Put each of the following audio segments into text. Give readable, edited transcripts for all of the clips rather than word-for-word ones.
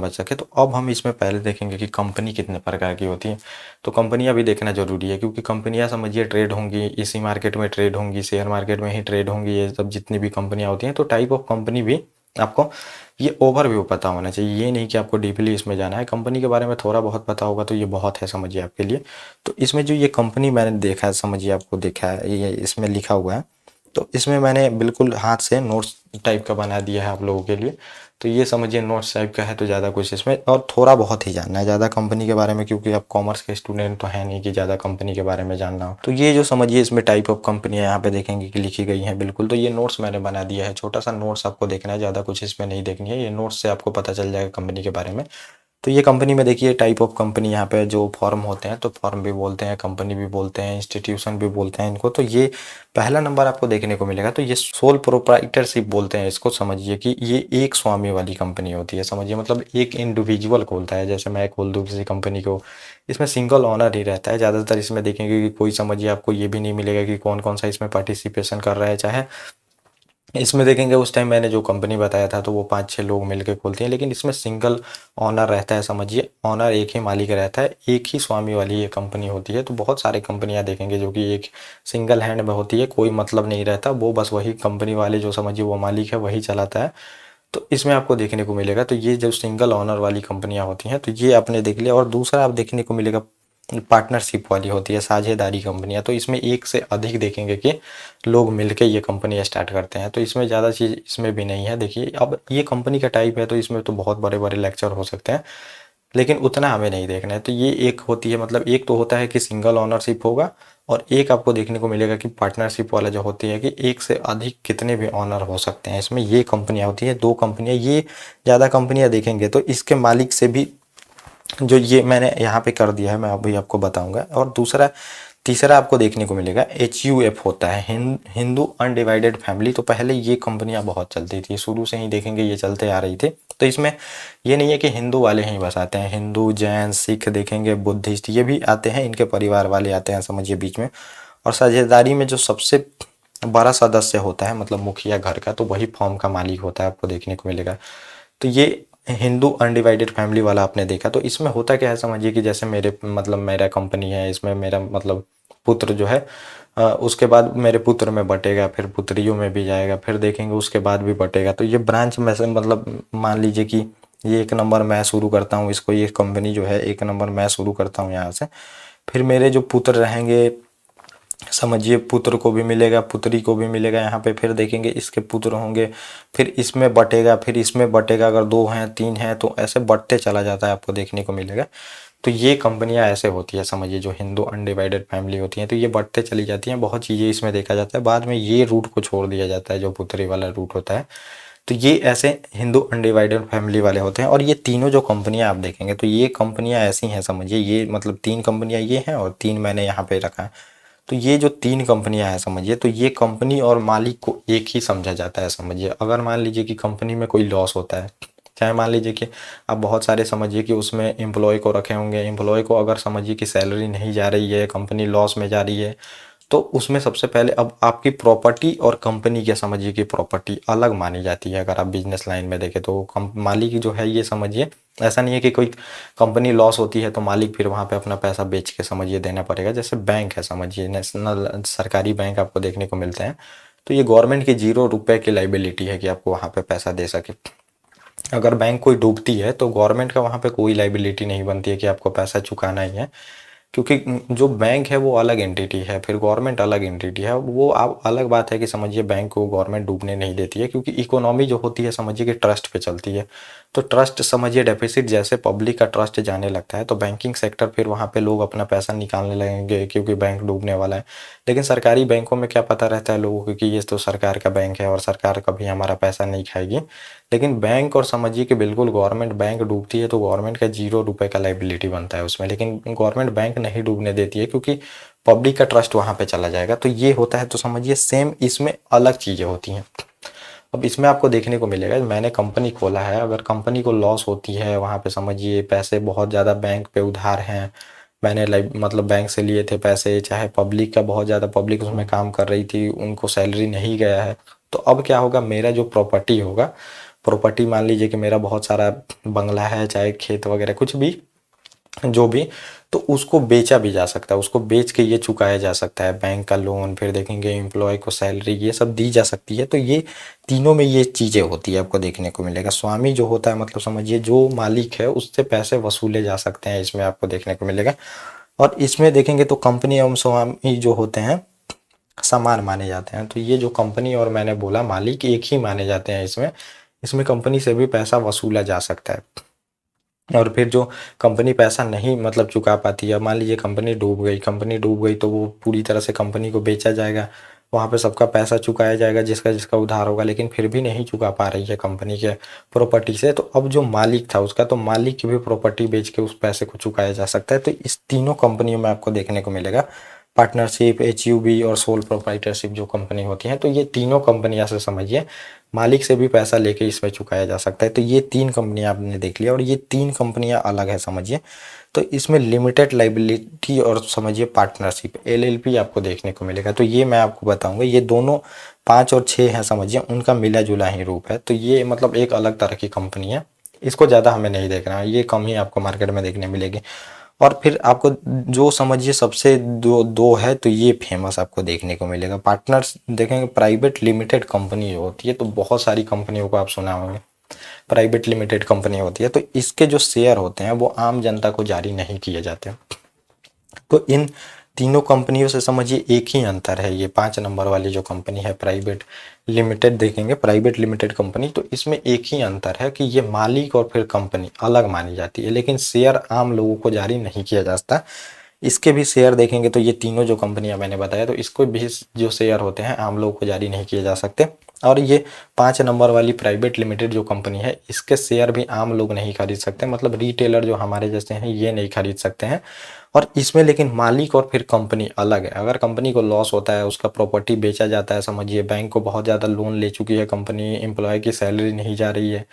बच सके। तो अब हम इसमें पहले देखेंगे कि कंपनी कितने प्रकार की होती है। तो कंपनियां भी देखना जरूरी है, क्योंकि कंपनियां समझिए ट्रेड होंगी, इसी मार्केट में ट्रेड होंगी, शेयर मार्केट में ही ट्रेड होंगी, ये सब जितनी भी कंपनियां होती हैं। तो टाइप ऑफ कंपनी भी आपको ये ओवरव्यू पता होना चाहिए। ये नहीं कि आपको डीपली इसमें जाना है, कंपनी के बारे में थोड़ा बहुत पता होगा तो ये बहुत है समझिए आपके लिए। तो इसमें जो ये कंपनी मैंने देखा है, समझिए आपको देखा है ये इसमें लिखा हुआ है, तो इसमें मैंने बिल्कुल हाथ से नोट्स टाइप का बना दिया है आप लोगों के लिए। तो ये समझिए नोट्स टाइप का है, तो ज़्यादा कुछ इसमें और थोड़ा बहुत ही जानना है ज़्यादा कंपनी के बारे में, क्योंकि आप कॉमर्स के स्टूडेंट तो है नहीं कि ज़्यादा कंपनी के बारे में जानना हो। तो ये जो समझिए इसमें टाइप ऑफ कंपनियाँ यहाँ पे देखेंगे कि लिखी गई हैं बिल्कुल। तो ये नोट्स मैंने बना दिया है, छोटा सा नोट्स आपको देखना है, ज़्यादा कुछ इसमें नहीं देखनी है। ये नोट्स से आपको पता चल जाएगा कंपनी के बारे में। तो ये कंपनी में देखिए टाइप ऑफ कंपनी यहाँ पे जो फॉर्म होते हैं, तो फॉर्म भी बोलते हैं, कंपनी भी बोलते हैं, इंस्टीट्यूशन भी बोलते हैं इनको। तो ये पहला नंबर आपको देखने को मिलेगा। तो ये सोल प्रोप्राइटरशिप बोलते हैं इसको। समझिए कि ये एक स्वामी वाली कंपनी होती है, समझिए मतलब एक इंडिविजुअल खोलता है, जैसे मैं खोल दूँ किसी कंपनी को, इसमें सिंगल ओनर ही रहता है ज़्यादातर। इसमें देखेंगे कि कोई समझिए आपको ये भी नहीं मिलेगा कि कौन कौन सा इसमें पार्टिसिपेशन कर रहा है। चाहे इसमें देखेंगे उस टाइम मैंने जो कंपनी बताया था तो वो 5-6 लोग मिलकर खोलते हैं, लेकिन इसमें सिंगल ओनर रहता है। समझिए ओनर एक ही मालिक रहता है, एक ही स्वामी वाली ये कंपनी होती है। तो बहुत सारे कंपनियां देखेंगे जो कि एक सिंगल हैंड में होती है, कोई मतलब नहीं रहता, वो बस वही कंपनी वाले जो समझिए वो मालिक है वही चलाता है। तो इसमें आपको देखने को मिलेगा। तो ये जो सिंगल ओनर वाली कंपनियां होती हैं तो ये आपने देख लिया। और दूसरा आप देखने को मिलेगा पार्टनरशिप वाली होती है, साझेदारी कंपनियां। तो इसमें एक से अधिक देखेंगे कि लोग मिलके ये कंपनी स्टार्ट करते हैं। तो इसमें ज़्यादा चीज़ इसमें भी नहीं है। देखिए अब ये कंपनी का टाइप है, तो इसमें तो बहुत बड़े बड़े लेक्चर हो सकते हैं, लेकिन उतना हमें नहीं देखना है। तो ये एक होती है, मतलब एक तो होता है कि सिंगल ओनरशिप होगा, और एक आपको देखने को मिलेगा कि पार्टनरशिप वाला जो होती है कि एक से अधिक कितने भी ऑनर हो सकते हैं। इसमें ये कंपनियां होती है, 2 कंपनियां, ये ज़्यादा कंपनियां देखेंगे तो इसके मालिक से भी जो ये मैंने यहाँ पे कर दिया है मैं अभी आपको बताऊंगा। और दूसरा तीसरा आपको देखने को मिलेगा HUF होता है, हिंदू अनडिवाइडेड फैमिली। तो पहले ये कंपनियां बहुत चलती थी, शुरू से ही देखेंगे ये चलते आ रही थी। तो इसमें ये नहीं है कि हिंदू वाले ही बस आते हैं, हिंदू, जैन, सिख देखेंगे, बुद्धिस्ट ये भी आते हैं, इनके परिवार वाले आते हैं समझिए बीच में। और साझेदारी में जो सबसे बड़ा सदस्य होता है मतलब मुखिया घर का, तो वही फॉर्म का मालिक होता है, आपको देखने को मिलेगा। तो ये हिंदू अनडिवाइडेड फैमिली वाला आपने देखा। तो इसमें होता क्या है समझिए कि जैसे मेरे मतलब मेरा कंपनी है, इसमें मेरा मतलब पुत्र जो है उसके बाद मेरे पुत्र में बटेगा, फिर पुत्रियों में भी जाएगा, फिर देखेंगे उसके बाद भी बटेगा। तो ये ब्रांच में से मतलब मान लीजिए कि ये 1 नंबर मैं शुरू करता हूँ इसको, ये कंपनी जो है 1 नंबर मैं शुरू करता हूँ यहाँ से। फिर मेरे जो पुत्र रहेंगे समझिए पुत्र को भी मिलेगा, पुत्री को भी मिलेगा यहाँ पे। फिर देखेंगे इसके पुत्र होंगे, फिर इसमें बटेगा, फिर इसमें बटेगा। अगर 2 हैं 3 हैं तो ऐसे बढ़ते चला जाता है, आपको देखने को मिलेगा। तो ये कंपनियां ऐसे होती है समझिए, जो हिंदू अनडिवाइडेड फैमिली होती हैं। तो ये बढ़ते चली जाती हैं, बहुत चीज़ें इसमें देखा जाता है। बाद में ये रूट को छोड़ दिया जाता है जो पुत्री वाला रूट होता है। तो ये ऐसे हिंदू अनडिवाइडेड फैमिली वाले होते हैं। और ये तीनों जो कंपनियां आप देखेंगे तो ये कंपनियां ऐसी हैं समझिए, ये मतलब 3 कंपनियां ये हैं और 3 मैंने यहाँ पे रखा है। तो ये जो 3 कंपनियां हैं समझिए, तो ये कंपनी और मालिक को एक ही समझा जाता है समझिए। अगर मान लीजिए कि कंपनी में कोई लॉस होता है, चाहे मान लीजिए कि आप बहुत सारे समझिए कि उसमें एम्प्लॉय को रखे होंगे, एम्प्लॉय को अगर समझिए कि सैलरी नहीं जा रही है, कंपनी लॉस में जा रही है, तो उसमें सबसे पहले अब आपकी प्रॉपर्टी और कंपनी के समझिए कि प्रॉपर्टी अलग मानी जाती है। अगर आप बिजनेस लाइन में देखें तो मालिक जो है ये समझिए, ऐसा नहीं है कि कोई कंपनी लॉस होती है तो मालिक फिर वहाँ पे अपना पैसा बेच के समझिए देना पड़ेगा। जैसे बैंक है समझिए, नेशनल सरकारी बैंक आपको देखने को मिलते हैं। तो ये गवर्नमेंट की 0 रुपए की लाइबिलिटी है कि आपको वहाँ पे पैसा दे सके। अगर बैंक कोई डूबती है तो गवर्नमेंट का वहाँ पे कोई लाइबिलिटी नहीं बनती है कि आपको पैसा चुकाना ही है, क्योंकि जो बैंक है वो अलग एंटिटी है, फिर गवर्नमेंट अलग एंटिटी है। वो आप अलग बात है कि समझिए बैंक को गवर्नमेंट डूबने नहीं देती है, क्योंकि इकोनॉमी जो होती है समझिए कि ट्रस्ट पे चलती है। तो ट्रस्ट समझिए डेफिसिट जैसे पब्लिक का ट्रस्ट जाने लगता है तो बैंकिंग सेक्टर फिर वहाँ पे लोग अपना पैसा निकालने लगेंगे, क्योंकि बैंक डूबने वाला है। लेकिन सरकारी बैंकों में क्या पता रहता है लोगों को कि ये तो सरकार का बैंक है और सरकार कभी हमारा पैसा नहीं खाएगी। लेकिन बैंक और समझिए कि बिल्कुल गवर्नमेंट बैंक डूबती है तो गवर्नमेंट का 0 रुपए का लाइबिलिटी बनता है उसमें, लेकिन गवर्नमेंट बैंक नहीं डूबने देती है क्योंकि पब्लिक का ट्रस्ट वहां पे चला जाएगा। तो ये होता है। तो समझिए सेम इसमें अलग चीजें होती हैं। अब इसमें आपको देखने को मिलेगा, मैंने कंपनी खोला है, अगर कंपनी को लॉस होती है वहां पे समझिए पैसे बहुत ज़्यादा बैंक पे उधार हैं, मैंने मतलब बैंक से लिए थे पैसे, चाहे पब्लिक का बहुत ज़्यादा पब्लिक उसमें काम कर रही थी, उनको सैलरी नहीं गया है, तो अब क्या होगा, मेरा जो प्रॉपर्टी होगा प्रॉपर्टी, मान लीजिए कि मेरा बहुत सारा बंगला है, चाहे खेत वगैरह कुछ भी, जो भी, तो उसको बेचा भी जा सकता है, उसको बेच के ये चुकाया जा सकता है, बैंक का लोन, फिर देखेंगे एम्प्लॉय को सैलरी, ये सब दी जा सकती है। तो ये तीनों में ये चीज़ें होती है, आपको देखने को मिलेगा। स्वामी जो होता है, मतलब समझिए जो मालिक है उससे पैसे वसूले जा सकते हैं, इसमें आपको देखने को मिलेगा। और इसमें देखेंगे तो कंपनी एवं स्वामी जो होते हैं समान माने जाते हैं। तो ये जो कंपनी और मैंने बोला मालिक एक ही माने जाते हैं इसमें। इसमें कंपनी से भी पैसा वसूला जा सकता है। और फिर जो कंपनी पैसा नहीं मतलब चुका पाती है, मान लीजिए कंपनी डूब गई तो वो पूरी तरह से कंपनी को बेचा जाएगा, वहाँ पे सबका पैसा चुकाया जाएगा जिसका जिसका उधार होगा, लेकिन फिर भी नहीं चुका पा रही है कंपनी के प्रॉपर्टी से, तो अब जो मालिक था उसका, तो मालिक की भी प्रॉपर्टी बेच के उस पैसे को चुकाया जा सकता है। तो इस तीनों कंपनियों में आपको देखने को मिलेगा, पार्टनरशिप, HUB और सोल प्रोप्राइटरशिप जो कंपनी होती है, तो ये तीनों कंपनियां से समझिए मालिक से भी पैसा लेके इसमें चुकाया जा सकता है। तो ये 3 कंपनियां आपने देख लिया, और ये 3 कंपनियां अलग है समझिए। तो इसमें लिमिटेड लाइबिलिटी और समझिए पार्टनरशिप LLP आपको देखने को मिलेगा। तो ये मैं आपको बताऊंगा, ये दोनों 5 और 6 हैं समझिए, उनका मिला जुला ही रूप है। तो ये मतलब एक अलग तरह की कंपनी है, इसको ज़्यादा हमें नहीं देखना है, ये कम ही आपको मार्केट में देखने मिलेगी। और फिर आपको जो समझिए सबसे दो दो है, तो ये फेमस आपको देखने को मिलेगा। पार्टनर्स देखेंगे, प्राइवेट लिमिटेड कंपनी जो होती है, तो बहुत सारी कंपनियों को आप सुना होंगे, प्राइवेट लिमिटेड कंपनी होती है, तो इसके जो शेयर होते हैं वो आम जनता को जारी नहीं किए जाते। तो इन तीनों कंपनियों से समझिए एक ही अंतर है, ये 5 नंबर वाली जो कंपनी है प्राइवेट लिमिटेड, देखेंगे प्राइवेट लिमिटेड कंपनी, तो इसमें एक ही अंतर है कि ये मालिक और फिर कंपनी अलग मानी जाती है, लेकिन शेयर आम लोगों को जारी नहीं किया जाता। इसके भी शेयर देखेंगे तो ये तीनों जो कंपनियां मैंने बताया, तो इसको भी जो शेयर होते हैं आम लोगों को जारी नहीं किए जा सकते। और ये 5 नंबर वाली प्राइवेट लिमिटेड जो कंपनी है, इसके शेयर भी आम लोग नहीं खरीद सकते, मतलब रिटेलर जो हमारे जैसे हैं ये नहीं खरीद सकते हैं। और इसमें लेकिन मालिक और फिर कंपनी अलग है। अगर कंपनी को लॉस होता है, उसका प्रॉपर्टी बेचा जाता है, समझिए बैंक को बहुत ज़्यादा लोन ले चुकी है कंपनी, एम्प्लॉय की सैलरी नहीं जा रही है,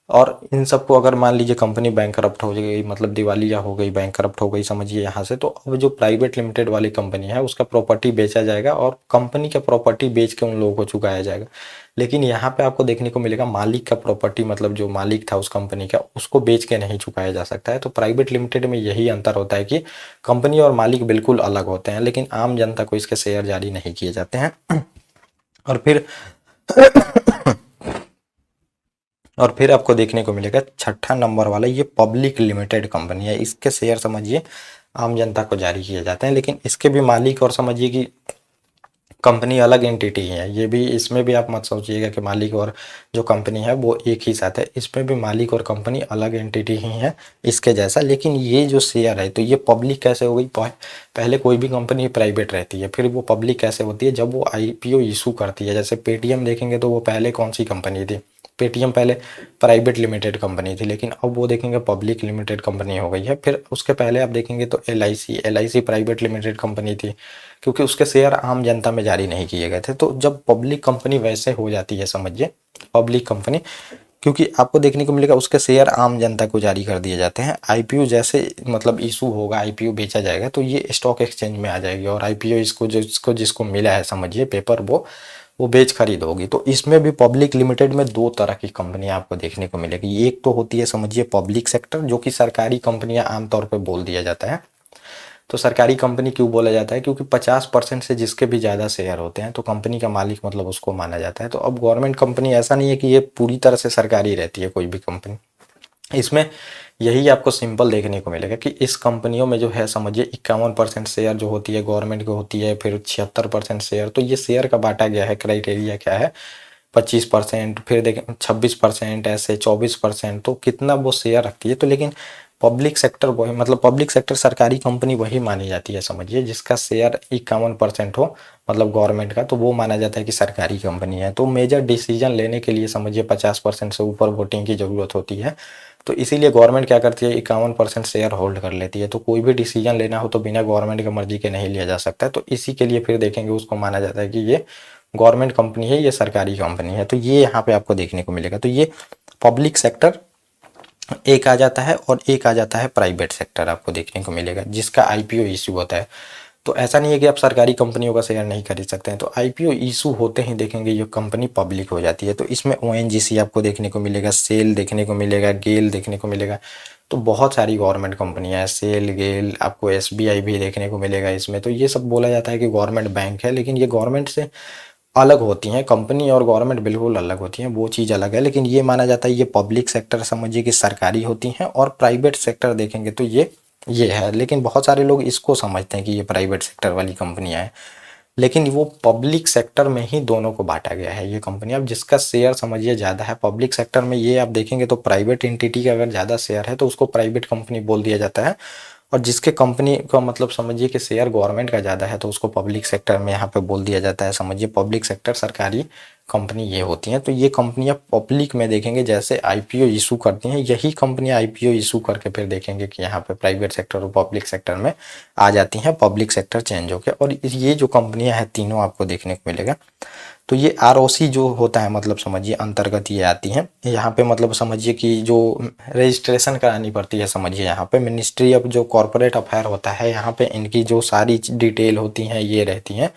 और इन सबको अगर मान लीजिए कंपनी बैंकरप्ट हो गई, मतलब दिवालिया हो गई, बैंकरप्ट हो गई समझिए यहाँ से, तो अब जो प्राइवेट लिमिटेड वाली कंपनी है उसका प्रॉपर्टी बेचा जाएगा और कंपनी का प्रॉपर्टी बेच के उन लोगों को चुकाया जाएगा। लेकिन यहाँ पे आपको देखने को मिलेगा मालिक का प्रॉपर्टी, मतलब जो मालिक था उस कंपनी का, उसको बेच के नहीं चुकाया जा सकता है। तो प्राइवेट लिमिटेड में यही अंतर होता है कि कंपनी और मालिक बिल्कुल अलग होते हैं, लेकिन आम जनता को इसके शेयर जारी नहीं किए जाते हैं। और फिर आपको देखने को मिलेगा 6ठा नंबर वाला, ये पब्लिक लिमिटेड कंपनी है। इसके शेयर समझिए आम जनता को जारी किए जाते हैं, लेकिन इसके भी मालिक और समझिए कि कंपनी अलग एंटिटी है। ये भी, इसमें भी आप मत सोचिएगा कि मालिक और जो कंपनी है वो एक ही साथ है, इसमें भी मालिक और कंपनी अलग एंटिटी ही है इसके जैसा। लेकिन ये जो शेयर है, तो ये पब्लिक कैसे हो गई, पहले कोई भी कंपनी प्राइवेट रहती है, फिर वो पब्लिक कैसे होती है, जब वो IPO इशू करती है। जैसे पेटीएम देखेंगे तो वो पहले कौन सी कंपनी थी, पेटीएम पहले प्राइवेट लिमिटेड कंपनी थी, लेकिन अब वो देखेंगे पब्लिक लिमिटेड कंपनी हो गई है। फिर उसके पहले आप देखेंगे तो LIC प्राइवेट लिमिटेड कंपनी थी, क्योंकि उसके शेयर आम जनता में जारी नहीं किए गए थे। तो जब पब्लिक कंपनी वैसे हो जाती है समझिए, पब्लिक कंपनी, क्योंकि आपको देखने को मिलेगा उसके शेयर आम जनता को जारी कर दिए जाते हैं। IPO जैसे मतलब इशू होगा, IPO बेचा जाएगा, तो ये स्टॉक एक्सचेंज में आ जाएगी, और IPO इसको जिसको मिला है समझिए पेपर, वो बेच खरीद होगी। तो इसमें भी पब्लिक लिमिटेड में 2 तरह की कंपनियां आपको देखने को मिलेगी। एक तो होती है समझिए पब्लिक सेक्टर, जो कि सरकारी कंपनियां आमतौर पर बोल दिया जाता है। तो सरकारी कंपनी क्यों बोला जाता है, क्योंकि 50% से जिसके भी ज़्यादा शेयर होते हैं तो कंपनी का मालिक मतलब उसको माना जाता है। तो अब गवर्नमेंट कंपनी ऐसा नहीं है कि ये पूरी तरह से सरकारी रहती है कोई भी कंपनी, इसमें यही आपको सिंपल देखने को मिलेगा कि इस कंपनियों में जो है समझिए 51% शेयर जो होती है गवर्नमेंट की होती है, फिर 76% शेयर, तो ये शेयर का बांटा गया है, क्राइटेरिया क्या है, 25%, फिर देखें 26%, ऐसे 24%, तो कितना वो शेयर रखती है। तो लेकिन पब्लिक सेक्टर वही, मतलब पब्लिक सेक्टर सरकारी कंपनी वही मानी जाती है समझिए जिसका शेयर 51% हो, मतलब गवर्नमेंट का, तो वो माना जाता है कि सरकारी कंपनी है। तो मेजर डिसीजन लेने के लिए समझिए 50% से ऊपर वोटिंग की जरूरत होती है। तो इसीलिए गवर्नमेंट क्या करती है, 51% शेयर होल्ड कर लेती है। तो कोई भी डिसीजन लेना हो तो बिना गवर्नमेंट की मर्जी के नहीं लिया जा सकता है। तो इसी के लिए फिर देखेंगे उसको माना जाता है कि ये गवर्नमेंट कंपनी है, ये सरकारी कंपनी है। तो ये यहाँ पे आपको देखने को मिलेगा। तो ये पब्लिक सेक्टर एक आ जाता है, और एक आ जाता है प्राइवेट सेक्टर आपको देखने को मिलेगा, जिसका IPO इश्यू होता है। तो ऐसा नहीं है कि आप सरकारी कंपनियों का शेयर नहीं खरीद सकते हैं। तो आईपीओ इशू होते ही देखेंगे ये कंपनी पब्लिक हो जाती है। तो इसमें ओएनजीसी आपको देखने को मिलेगा, सेल देखने को मिलेगा, गेल देखने को मिलेगा। तो बहुत सारी गवर्नमेंट कंपनियां हैं, सेल, गेल, आपको एसबीआई भी देखने को मिलेगा इसमें। तो ये सब बोला जाता है कि गवर्नमेंट बैंक है, लेकिन ये गवर्नमेंट से अलग होती हैं। कंपनी और गवर्नमेंट बिल्कुल अलग होती हैं, वो चीज़ अलग है। लेकिन ये माना जाता है ये पब्लिक सेक्टर समझिए कि सरकारी होती हैं, और प्राइवेट सेक्टर देखेंगे तो ये है। लेकिन बहुत सारे लोग इसको समझते हैं कि ये प्राइवेट सेक्टर वाली कंपनियां हैं, लेकिन वो पब्लिक सेक्टर में ही दोनों को बांटा गया है ये कंपनी। अब जिसका शेयर समझिए ज़्यादा है पब्लिक सेक्टर में, ये आप देखेंगे तो प्राइवेट एंटिटी का अगर ज़्यादा शेयर है तो उसको प्राइवेट कंपनी बोल दिया जाता है। और जिसके कंपनी का मतलब समझिए कि शेयर गवर्नमेंट का ज़्यादा है तो उसको पब्लिक सेक्टर में यहाँ पे बोल दिया जाता है। समझिए पब्लिक सेक्टर सरकारी कंपनी ये होती हैं। तो ये कंपनियां पब्लिक में देखेंगे जैसे आईपीओ इशू करती हैं, यही कंपनियां आईपीओ इशू करके फिर देखेंगे कि यहाँ पे प्राइवेट सेक्टर और पब्लिक सेक्टर में आ जाती हैं, पब्लिक सेक्टर चेंज होकर। और ये जो कंपनियां हैं तीनों आपको देखने को मिलेगा। तो ये आरओसी जो होता है मतलब समझिए अंतर्गत ये आती हैं। यहाँ पे मतलब समझिए कि जो रजिस्ट्रेशन करानी पड़ती है, समझिए यहाँ पे मिनिस्ट्री ऑफ जो कॉरपोरेट अफेयर होता है, यहाँ पे इनकी जो सारी डिटेल होती हैं ये रहती हैं,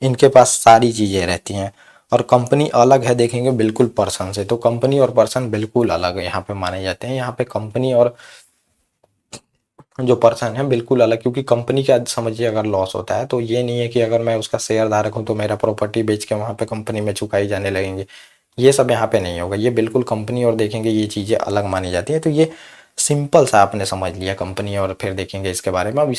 इनके पास सारी चीज़ें रहती हैं। और कंपनी अलग है देखेंगे बिल्कुल पर्सन से। तो कंपनी और पर्सन बिल्कुल अलग है यहाँ पे माने जाते हैं। यहाँ पे कंपनी और जो पर्सन है बिल्कुल अलग, क्योंकि कंपनी का समझिए अगर लॉस होता है तो ये नहीं है कि अगर मैं उसका शेयर धारक हूँ तो मेरा प्रॉपर्टी बेच के वहाँ पे कंपनी में चुकाई जाने लगेंगे, ये सब यहाँ पे नहीं होगा। ये बिल्कुल कंपनी और देखेंगे ये चीज़ें अलग मानी जाती है। तो ये सिंपल सा आपने समझ लिया कंपनी, और फिर देखेंगे इसके बारे में। अब